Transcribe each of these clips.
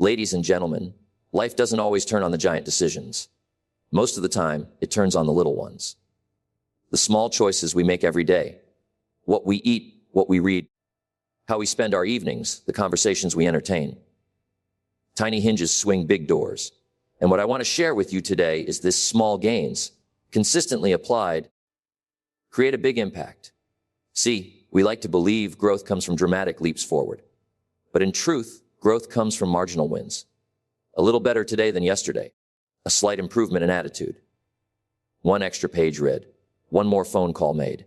Ladies and gentlemen, life doesn't always turn on the giant decisions. Most of the time, it turns on the little ones. The small choices we make every day. What we eat, what we read, how we spend our evenings, the conversations we entertain. Tiny hinges swing big doors. And what I want to share with you today is this: small gains, consistently applied, create a big impact. See, we like to believe growth comes from dramatic leaps forward. But in truth, growth comes from marginal wins. A little better today than yesterday. A slight improvement in attitude. One extra page read. One more phone call made.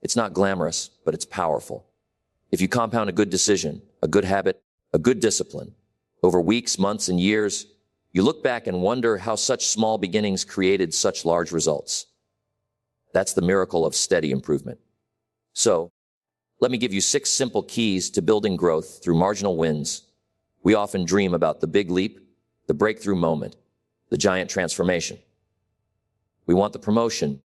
It's not glamorous, but it's powerful. If you compound a good decision, a good habit, a good discipline, over weeks, months, and years, you look back and wonder how such small beginnings created such large results. That's the miracle of steady improvement. So, let me give you 6 simple keys to building growth through marginal wins. We often dream about the big leap, the breakthrough moment, the giant transformation. We want the promotion,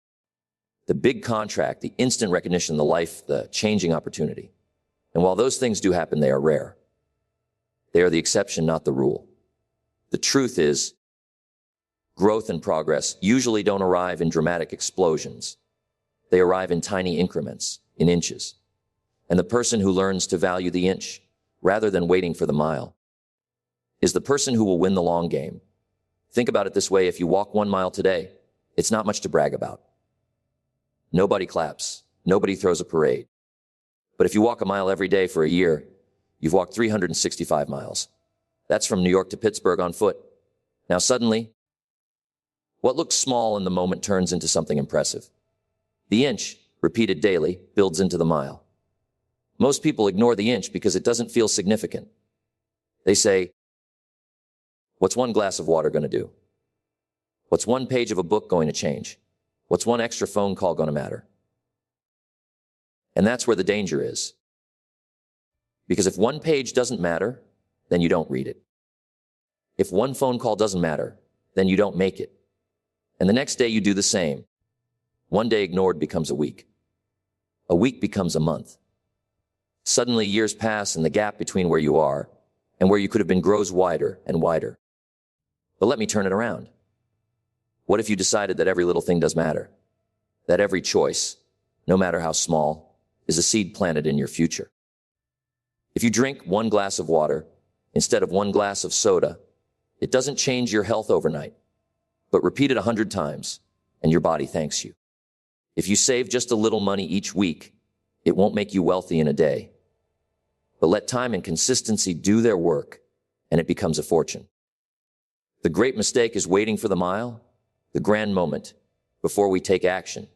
the big contract, the instant recognition, the life, the changing opportunity. And while those things do happen, they are rare. They are the exception, not the rule. The truth is, growth and progress usually don't arrive in dramatic explosions. They arrive in tiny increments, in inches. And the person who learns to value the inch, rather than waiting for the mile, is the person who will win the long game. Think about it this way: if you walk 1 mile today, it's not much to brag about. Nobody claps. Nobody throws a parade. But if you walk a mile every day for a year, you've walked 365 miles. That's from New York to Pittsburgh on foot. Now suddenly, what looks small in the moment turns into something impressive. The inch, repeated daily, builds into the mile. Most people ignore the inch because it doesn't feel significant. They say, what's 1 glass of water going to do? What's 1 page of a book going to change? What's 1 extra phone call going to matter? And that's where the danger is. Because if 1 page doesn't matter, then you don't read it. If 1 phone call doesn't matter, then you don't make it. And the next day you do the same. 1 day ignored becomes a week. A week becomes a month. Suddenly years pass and the gap between where you are and where you could have been grows wider and wider. But let me turn it around. What if you decided that every little thing does matter? That every choice, no matter how small, is a seed planted in your future? If you drink 1 glass of water instead of 1 glass of soda, it doesn't change your health overnight, but repeat it 100 times and your body thanks you. If you save just a little money each week, it won't make you wealthy in a day. But let time and consistency do their work, and it becomes a fortune. The great mistake is waiting for the mile, the grand moment, before we take action.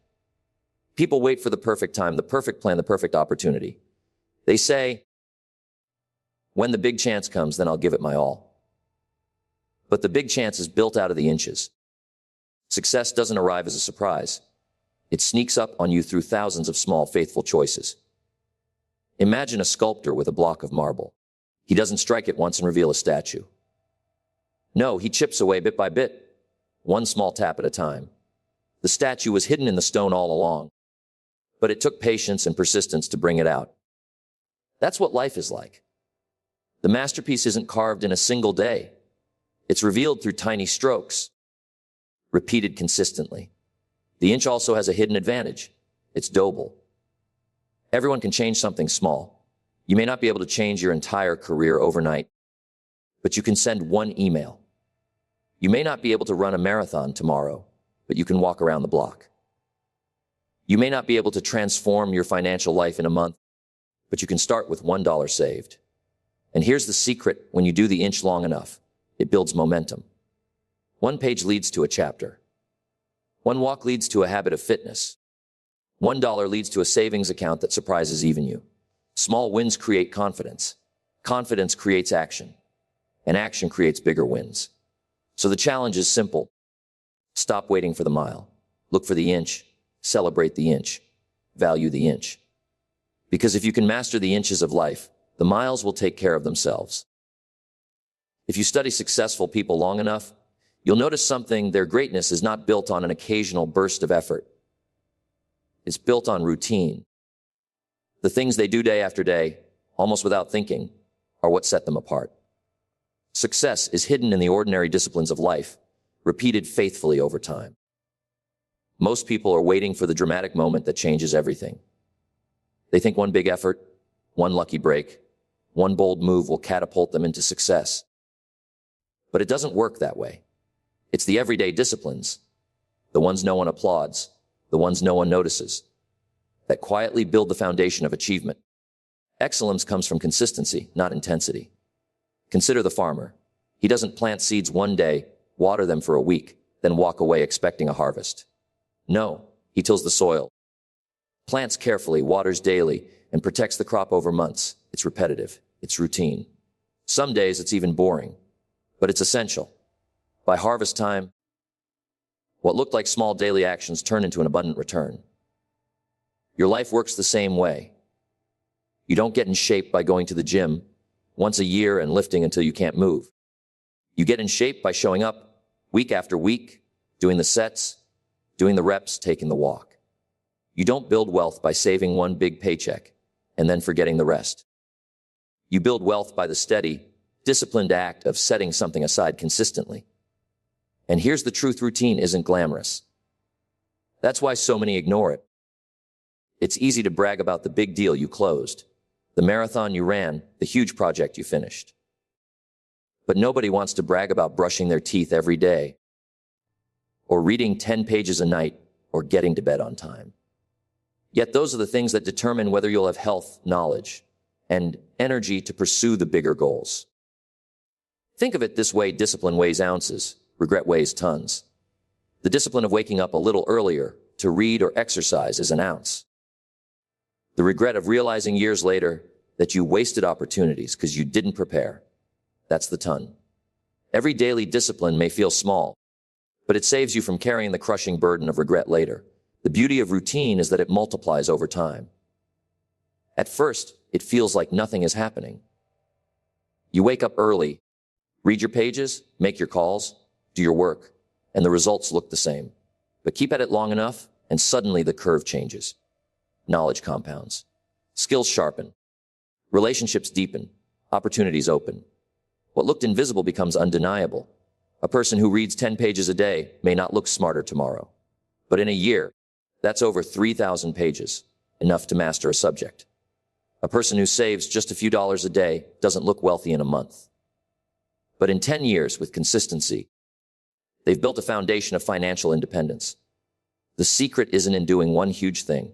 People wait for the perfect time, the perfect plan, the perfect opportunity. They say, when the big chance comes, then I'll give it my all. But the big chance is built out of the inches. Success doesn't arrive as a surprise. It sneaks up on you through thousands of small, faithful choices. Imagine a sculptor with a block of marble. He doesn't strike it once and reveal a statue. No, he chips away bit by bit, 1 small tap at a time. The statue was hidden in the stone all along, but it took patience and persistence to bring it out. That's what life is like. The masterpiece isn't carved in a single day. It's revealed through tiny strokes, repeated consistently. The inch also has a hidden advantage. It's doable. Everyone can change something small. You may not be able to change your entire career overnight, but you can send 1 email. You may not be able to run a marathon tomorrow, but you can walk around the block. You may not be able to transform your financial life in a month, but you can start with $1 saved. And here's the secret: when you do the inch long enough, it builds momentum. 1 page leads to a chapter. 1 walk leads to a habit of fitness. $1 leads to a savings account that surprises even you. Small wins create confidence. Confidence creates action. And action creates bigger wins. So the challenge is simple. Stop waiting for the mile. Look for the inch. Celebrate the inch. Value the inch. Because if you can master the inches of life, the miles will take care of themselves. If you study successful people long enough, you'll notice something: their greatness is not built on an occasional burst of effort. It's built on routine. The things they do day after day, almost without thinking, are what set them apart. Success is hidden in the ordinary disciplines of life, repeated faithfully over time. Most people are waiting for the dramatic moment that changes everything. They think one big effort, one lucky break, one bold move will catapult them into success. But it doesn't work that way. It's the everyday disciplines, the ones no one applauds, the ones no one notices, that quietly build the foundation of achievement. Excellence comes from consistency, not intensity. Consider the farmer. He doesn't plant seeds one day, water them for a week, then walk away expecting a harvest. No, he tills the soil, plants carefully, waters daily, and protects the crop over months. It's repetitive. It's routine. Some days it's even boring, but it's essential. By harvest time, what looked like small daily actions turn into an abundant return. Your life works the same way. You don't get in shape by going to the gym once a year and lifting until you can't move. You get in shape by showing up week after week, doing the sets, doing the reps, taking the walk. You don't build wealth by saving one big paycheck and then forgetting the rest. You build wealth by the steady, disciplined act of setting something aside consistently. And here's the truth: routine isn't glamorous. That's why so many ignore it. It's easy to brag about the big deal you closed, the marathon you ran, the huge project you finished. But nobody wants to brag about brushing their teeth every day, or reading 10 pages a night, or getting to bed on time. Yet those are the things that determine whether you'll have health, knowledge, and energy to pursue the bigger goals. Think of it this way: discipline weighs ounces, regret weighs tons. The discipline of waking up a little earlier to read or exercise is an ounce. The regret of realizing years later that you wasted opportunities because you didn't prepare, that's the ton. Every daily discipline may feel small, but it saves you from carrying the crushing burden of regret later. The beauty of routine is that it multiplies over time. At first, it feels like nothing is happening. You wake up early, read your pages, make your calls, do your work, and the results look the same. But keep at it long enough, and suddenly the curve changes. Knowledge compounds. Skills sharpen. Relationships deepen. Opportunities open. What looked invisible becomes undeniable. A person who reads 10 pages a day may not look smarter tomorrow. But in a year, that's over 3,000 pages, enough to master a subject. A person who saves just a few dollars a day doesn't look wealthy in a month. But in 10 years, with consistency, they've built a foundation of financial independence. The secret isn't in doing one huge thing.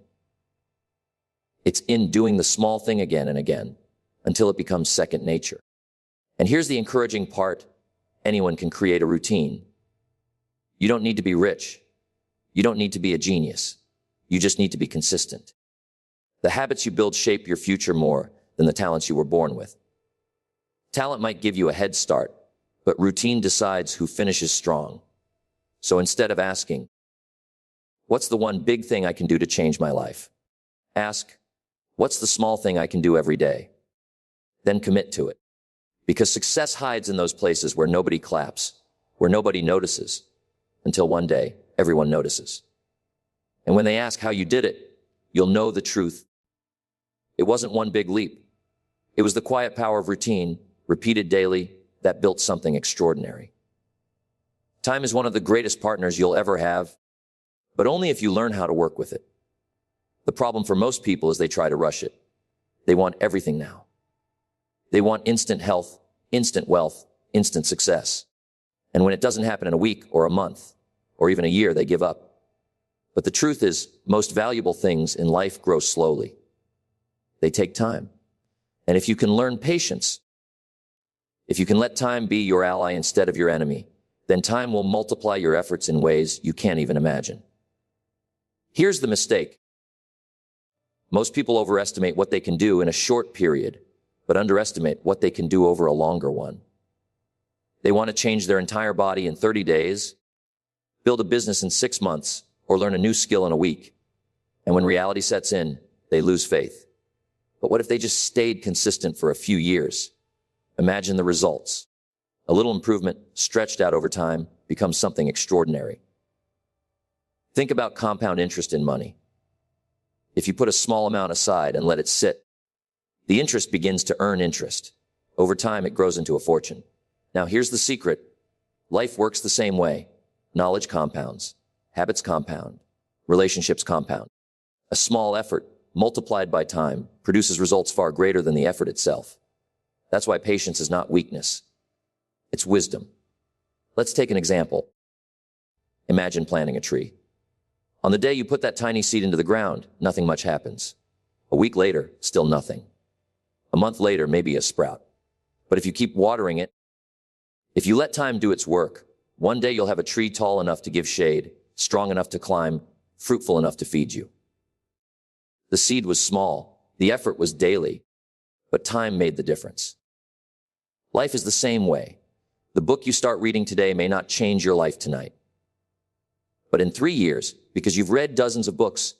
It's in doing the small thing again and again, until it becomes second nature. And here's the encouraging part: anyone can create a routine. You don't need to be rich. You don't need to be a genius. You just need to be consistent. The habits you build shape your future more than the talents you were born with. Talent might give you a head start, but routine decides who finishes strong. So instead of asking, "What's the one big thing I can do to change my life?" ask, "What's the small thing I can do every day?" Then commit to it. Because success hides in those places where nobody claps, where nobody notices, until one day everyone notices. And when they ask how you did it, you'll know the truth. It wasn't one big leap. It was the quiet power of routine, repeated daily, that built something extraordinary. Time is one of the greatest partners you'll ever have, but only if you learn how to work with it. The problem for most people is they try to rush it. They want everything now. They want instant health, instant wealth, instant success. And when it doesn't happen in a week or a month or even a year, they give up. But the truth is, most valuable things in life grow slowly. They take time. And if you can learn patience, if you can let time be your ally instead of your enemy, then time will multiply your efforts in ways you can't even imagine. Here's the mistake. Most people overestimate what they can do in a short period, but underestimate what they can do over a longer one. They want to change their entire body in 30 days, build a business in 6 months, or learn a new skill in a week. And when reality sets in, they lose faith. But what if they just stayed consistent for a few years? Imagine the results. A little improvement, stretched out over time, becomes something extraordinary. Think about compound interest in money. If you put a small amount aside and let it sit, the interest begins to earn interest. Over time, it grows into a fortune. Now here's the secret. Life works the same way. Knowledge compounds. Habits compound. Relationships compound. A small effort, multiplied by time, produces results far greater than the effort itself. That's why patience is not weakness. It's wisdom. Let's take an example. Imagine planting a tree. On the day you put that tiny seed into the ground, nothing much happens. A week later, still nothing. A month later, maybe a sprout. But if you keep watering it, if you let time do its work, one day you'll have a tree tall enough to give shade, strong enough to climb, fruitful enough to feed you. The seed was small, the effort was daily, but time made the difference. Life is the same way. The book you start reading today may not change your life tonight. But in 3 years, because you've read dozens of books,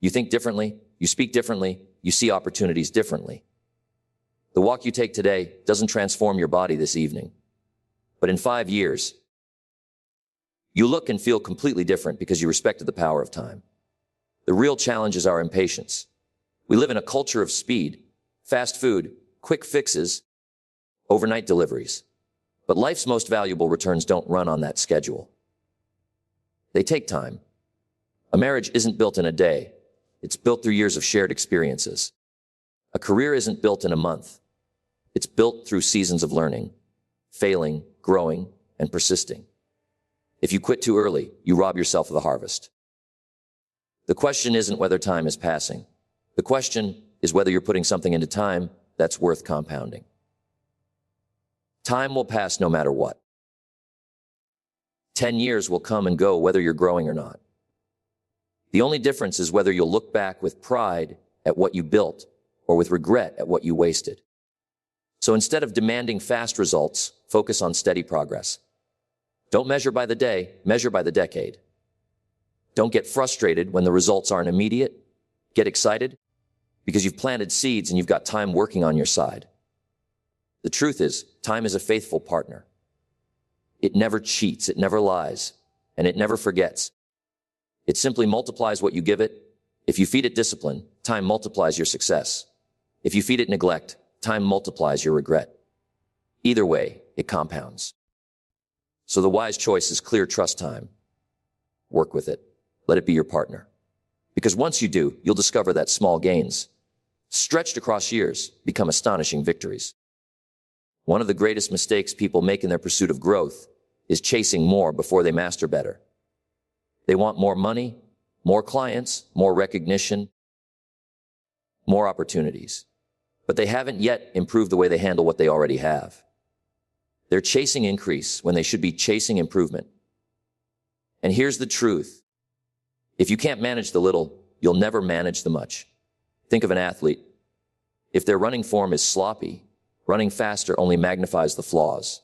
you think differently, you speak differently, you see opportunities differently. The walk you take today doesn't transform your body this evening. But in 5 years, you look and feel completely different because you respected the power of time. The real challenge is our impatience. We live in a culture of speed, fast food, quick fixes, overnight deliveries. But life's most valuable returns don't run on that schedule. They take time. A marriage isn't built in a day. It's built through years of shared experiences. A career isn't built in a month. It's built through seasons of learning, failing, growing, and persisting. If you quit too early, you rob yourself of the harvest. The question isn't whether time is passing. The question is whether you're putting something into time that's worth compounding. Time will pass no matter what. 10 years will come and go whether you're growing or not. The only difference is whether you'll look back with pride at what you built or with regret at what you wasted. So instead of demanding fast results, focus on steady progress. Don't measure by the day, measure by the decade. Don't get frustrated when the results aren't immediate. Get excited because you've planted seeds and you've got time working on your side. The truth is, time is a faithful partner. It never cheats, it never lies, and it never forgets. It simply multiplies what you give it. If you feed it discipline, time multiplies your success. If you feed it neglect, time multiplies your regret. Either way, it compounds. So the wise choice is clear trust time. Work with it. Let it be your partner. Because once you do, you'll discover that small gains, stretched across years, become astonishing victories. One of the greatest mistakes people make in their pursuit of growth is chasing more before they master better. They want more money, more clients, more recognition, more opportunities. But they haven't yet improved the way they handle what they already have. They're chasing increase when they should be chasing improvement. And here's the truth. If you can't manage the little, you'll never manage the much. Think of an athlete. If their running form is sloppy, running faster only magnifies the flaws.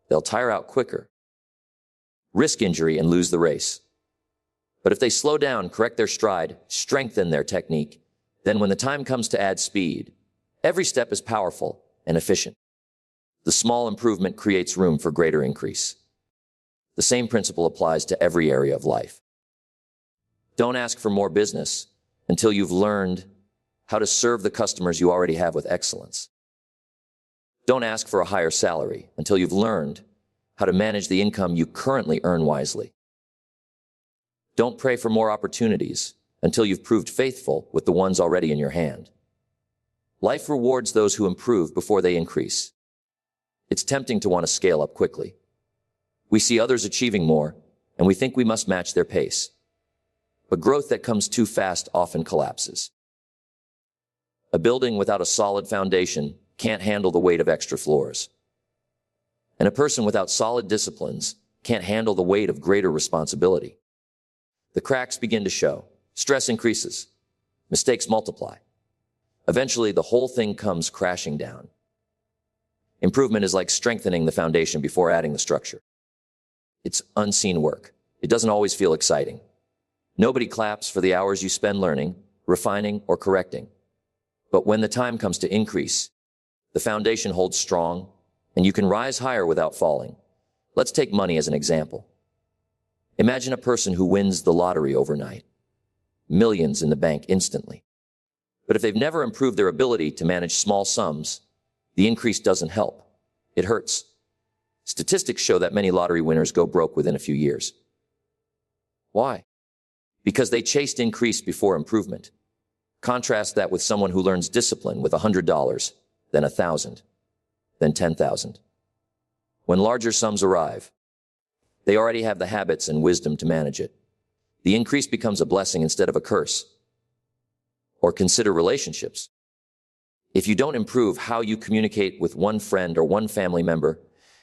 They'll tire out quicker, risk injury, and lose the race. But if they slow down, correct their stride, strengthen their technique, then when the time comes to add speed, every step is powerful and efficient. The small improvement creates room for greater increase. The same principle applies to every area of life. Don't ask for more business until you've learned how to serve the customers you already have with excellence. Don't ask for a higher salary until you've learned how to manage the income you currently earn wisely. Don't pray for more opportunities until you've proved faithful with the ones already in your hand. Life rewards those who improve before they increase. It's tempting to want to scale up quickly. We see others achieving more, and we think we must match their pace. But growth that comes too fast often collapses. A building without a solid foundation can't handle the weight of extra floors. And a person without solid disciplines can't handle the weight of greater responsibility. The cracks begin to show. Stress increases. Mistakes multiply. Eventually, the whole thing comes crashing down. Improvement is like strengthening the foundation before adding the structure. It's unseen work. It doesn't always feel exciting. Nobody claps for the hours you spend learning, refining, or correcting. But when the time comes to increase, the foundation holds strong, and you can rise higher without falling. Let's take money as an example. Imagine a person who wins the lottery overnight. Millions in the bank instantly. But if they've never improved their ability to manage small sums, the increase doesn't help. It hurts. Statistics show that many lottery winners go broke within a few years. Why? Because they chased increase before improvement. Contrast that with someone who learns discipline with $100, then 1,000, then 10,000. When larger sums arrive, they already have the habits and wisdom to manage it. The increase becomes a blessing instead of a curse. Or consider relationships. If you don't improve how you communicate with one friend or one family member,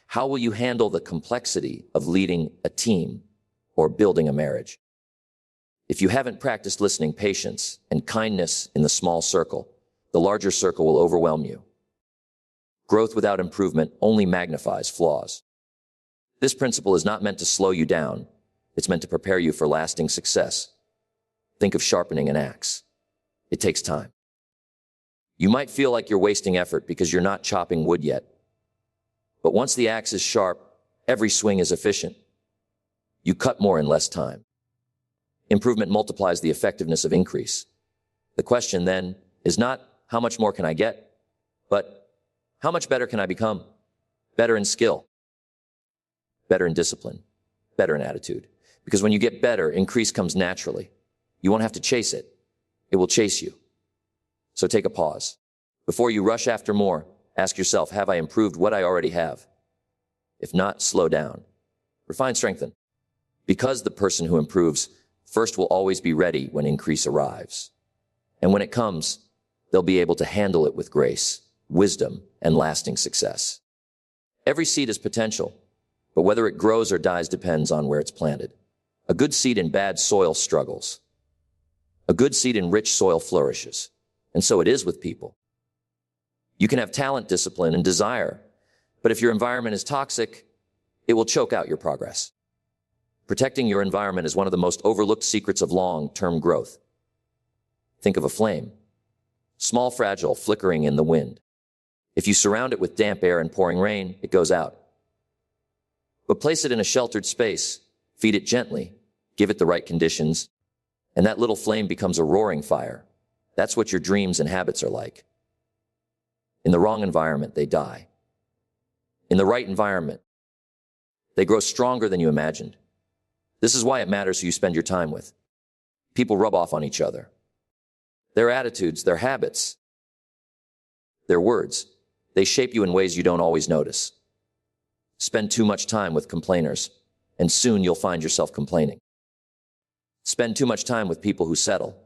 how will you handle the complexity of leading a team or building a marriage? If you haven't practiced listening, patience, and kindness in the small circle, the larger circle will overwhelm you. Growth without improvement only magnifies flaws. This principle is not meant to slow you down. It's meant to prepare you for lasting success. Think of sharpening an axe. It takes time. You might feel like you're wasting effort because you're not chopping wood yet. But once the axe is sharp, every swing is efficient. You cut more in less time. Improvement multiplies the effectiveness of increase. The question then is not how much more can I get, but how much better can I become? Better in skill, better in discipline, better in attitude. Because when you get better, increase comes naturally. You won't have to chase it. It will chase you. So take a pause. Before you rush after more, ask yourself, have I improved what I already have? If not, slow down. Refine, strengthen. Because the person who improves first will always be ready when increase arrives. And when it comes, they'll be able to handle it with grace, wisdom, and lasting success. Every seed has potential, but whether it grows or dies depends on where it's planted. A good seed in bad soil struggles. A good seed in rich soil flourishes. And so it is with people. You can have talent, discipline, and desire, but if your environment is toxic, it will choke out your progress. Protecting your environment is one of the most overlooked secrets of long-term growth. Think of a flame. Small, fragile, flickering in the wind. If you surround it with damp air and pouring rain, it goes out. But place it in a sheltered space, feed it gently, give it the right conditions, and that little flame becomes a roaring fire. That's what your dreams and habits are like. In the wrong environment, they die. In the right environment, they grow stronger than you imagined. This is why it matters who you spend your time with. People rub off on each other. Their attitudes, their habits, their words, they shape you in ways you don't always notice. Spend too much time with complainers, and soon you'll find yourself complaining. Spend too much time with people who settle,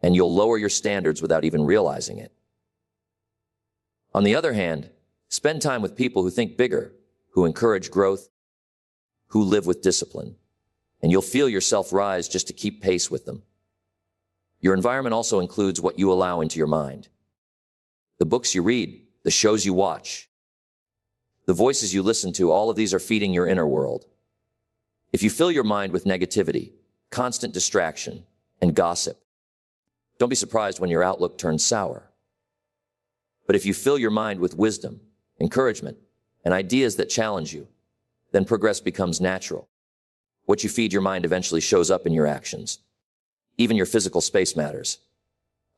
and you'll lower your standards without even realizing it. On the other hand, spend time with people who think bigger, who encourage growth, who live with discipline, and you'll feel yourself rise just to keep pace with them. Your environment also includes what you allow into your mind. The books you read, the shows you watch, the voices you listen to, all of these are feeding your inner world. If you fill your mind with negativity, constant distraction, and gossip, don't be surprised when your outlook turns sour. But if you fill your mind with wisdom, encouragement, and ideas that challenge you, then progress becomes natural. What you feed your mind eventually shows up in your actions. Even your physical space matters.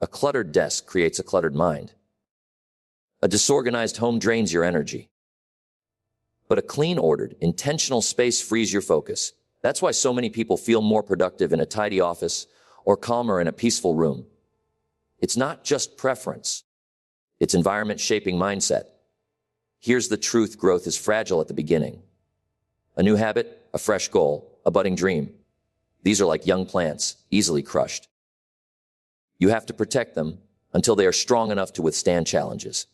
A cluttered desk creates a cluttered mind. A disorganized home drains your energy. But a clean, ordered, intentional space frees your focus. That's why so many people feel more productive in a tidy office or calmer in a peaceful room. It's not just preference. It's environment shaping mindset. Here's the truth: growth is fragile at the beginning. A new habit, a fresh goal, a budding dream. These are like young plants, easily crushed. You have to protect them until they are strong enough to withstand challenges.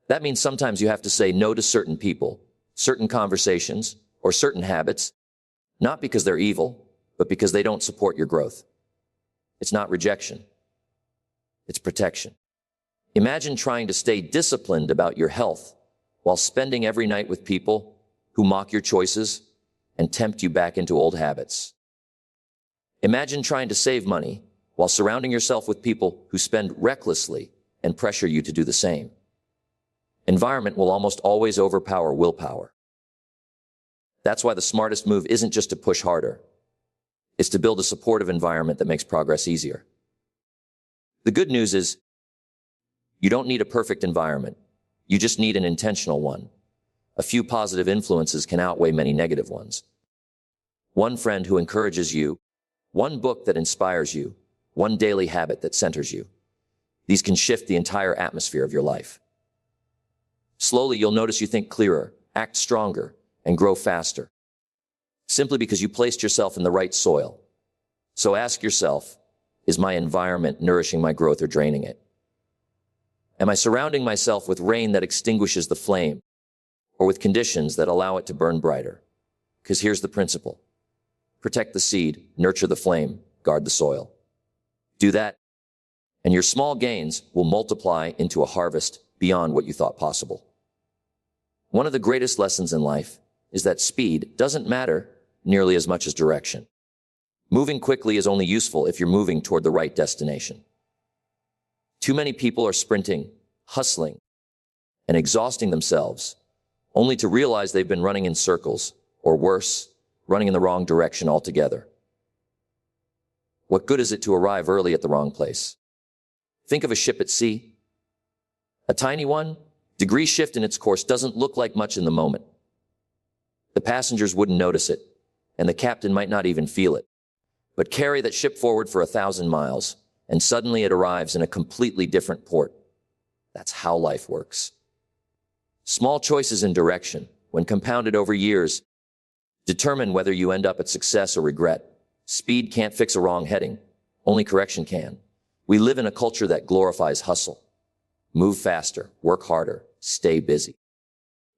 That means sometimes you have to say no to certain people, certain conversations, or certain habits, not because they're evil, but because they don't support your growth. It's not rejection. It's protection. Imagine trying to stay disciplined about your health while spending every night with people who mock your choices and tempt you back into old habits. Imagine trying to save money while surrounding yourself with people who spend recklessly and pressure you to do the same. Environment will almost always overpower willpower. That's why the smartest move isn't just to push harder. It's to build a supportive environment that makes progress easier. The good news is, you don't need a perfect environment. You just need an intentional one. A few positive influences can outweigh many negative ones. One friend who encourages you, one book that inspires you, one daily habit that centers you. These can shift the entire atmosphere of your life. Slowly, you'll notice you think clearer, act stronger, and grow faster, simply because you placed yourself in the right soil. So ask yourself, is my environment nourishing my growth or draining it? Am I surrounding myself with rain that extinguishes the flame, or with conditions that allow it to burn brighter? Because here's the principle. Protect the seed, nurture the flame, guard the soil. Do that, and your small gains will multiply into a harvest beyond what you thought possible. One of the greatest lessons in life is that speed doesn't matter nearly as much as direction. Moving quickly is only useful if you're moving toward the right destination. Too many people are sprinting, hustling, and exhausting themselves, only to realize they've been running in circles, or worse, running in the wrong direction altogether. What good is it to arrive early at the wrong place? Think of a ship at sea. A tiny one, degree shift in its course doesn't look like much in the moment. The passengers wouldn't notice it, and the captain might not even feel it. But carry that ship forward for 1,000 miles, and suddenly it arrives in a completely different port. That's how life works. Small choices in direction, when compounded over years, determine whether you end up at success or regret. Speed can't fix a wrong heading. Only correction can. We live in a culture that glorifies hustle. Move faster, work harder, stay busy.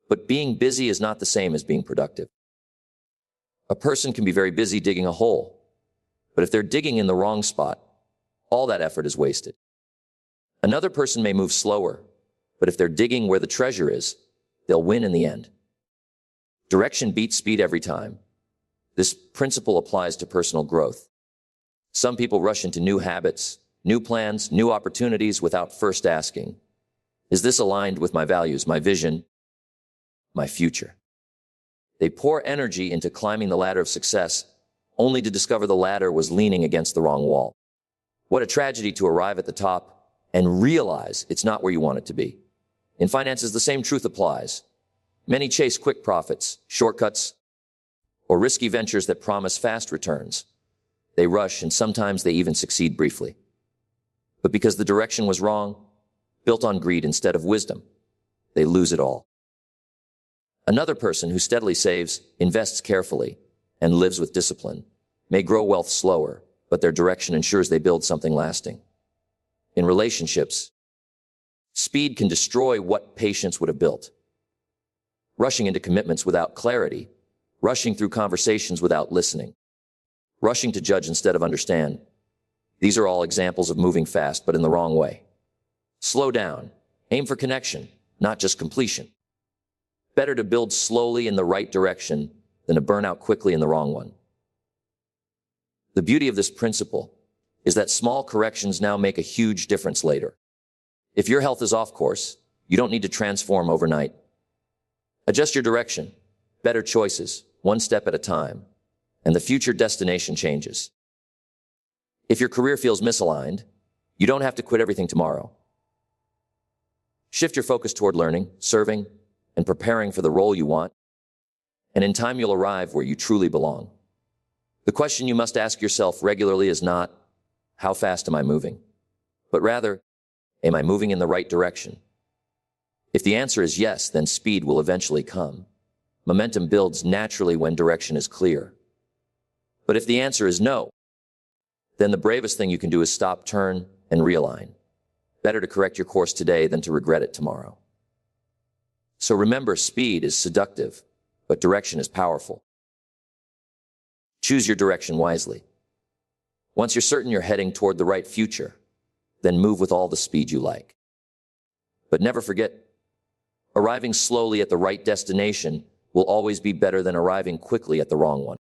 But being busy is not the same as being productive. A person can be very busy digging a hole, but if they're digging in the wrong spot, all that effort is wasted. Another person may move slower, but if they're digging where the treasure is, they'll win in the end. Direction beats speed every time. This principle applies to personal growth. Some people rush into new habits, new plans, new opportunities without first asking, is this aligned with my values, my vision, my future? They pour energy into climbing the ladder of success, only to discover the ladder was leaning against the wrong wall. What a tragedy to arrive at the top and realize it's not where you want it to be. In finances, the same truth applies. Many chase quick profits, shortcuts, or risky ventures that promise fast returns. They rush, and sometimes they even succeed briefly. But because the direction was wrong, built on greed instead of wisdom, they lose it all. Another person who steadily saves, invests carefully, and lives with discipline may grow wealth slower, but their direction ensures they build something lasting. In relationships, speed can destroy what patience would have built. Rushing into commitments without clarity, rushing through conversations without listening, rushing to judge instead of understand. These are all examples of moving fast, but in the wrong way. Slow down. Aim for connection, not just completion. Better to build slowly in the right direction than to burn out quickly in the wrong one. The beauty of this principle is that small corrections now make a huge difference later. If your health is off course, you don't need to transform overnight. Adjust your direction, better choices, one step at a time, and the future destination changes. If your career feels misaligned, you don't have to quit everything tomorrow. Shift your focus toward learning, serving, and preparing for the role you want, and in time you'll arrive where you truly belong. The question you must ask yourself regularly is not, how fast am I moving? But rather, am I moving in the right direction? If the answer is yes, then speed will eventually come. Momentum builds naturally when direction is clear. But if the answer is no, then the bravest thing you can do is stop, turn, and realign. Better to correct your course today than to regret it tomorrow. So remember, speed is seductive, but direction is powerful. Choose your direction wisely. Once you're certain you're heading toward the right future, then move with all the speed you like. But never forget, arriving slowly at the right destination will always be better than arriving quickly at the wrong one.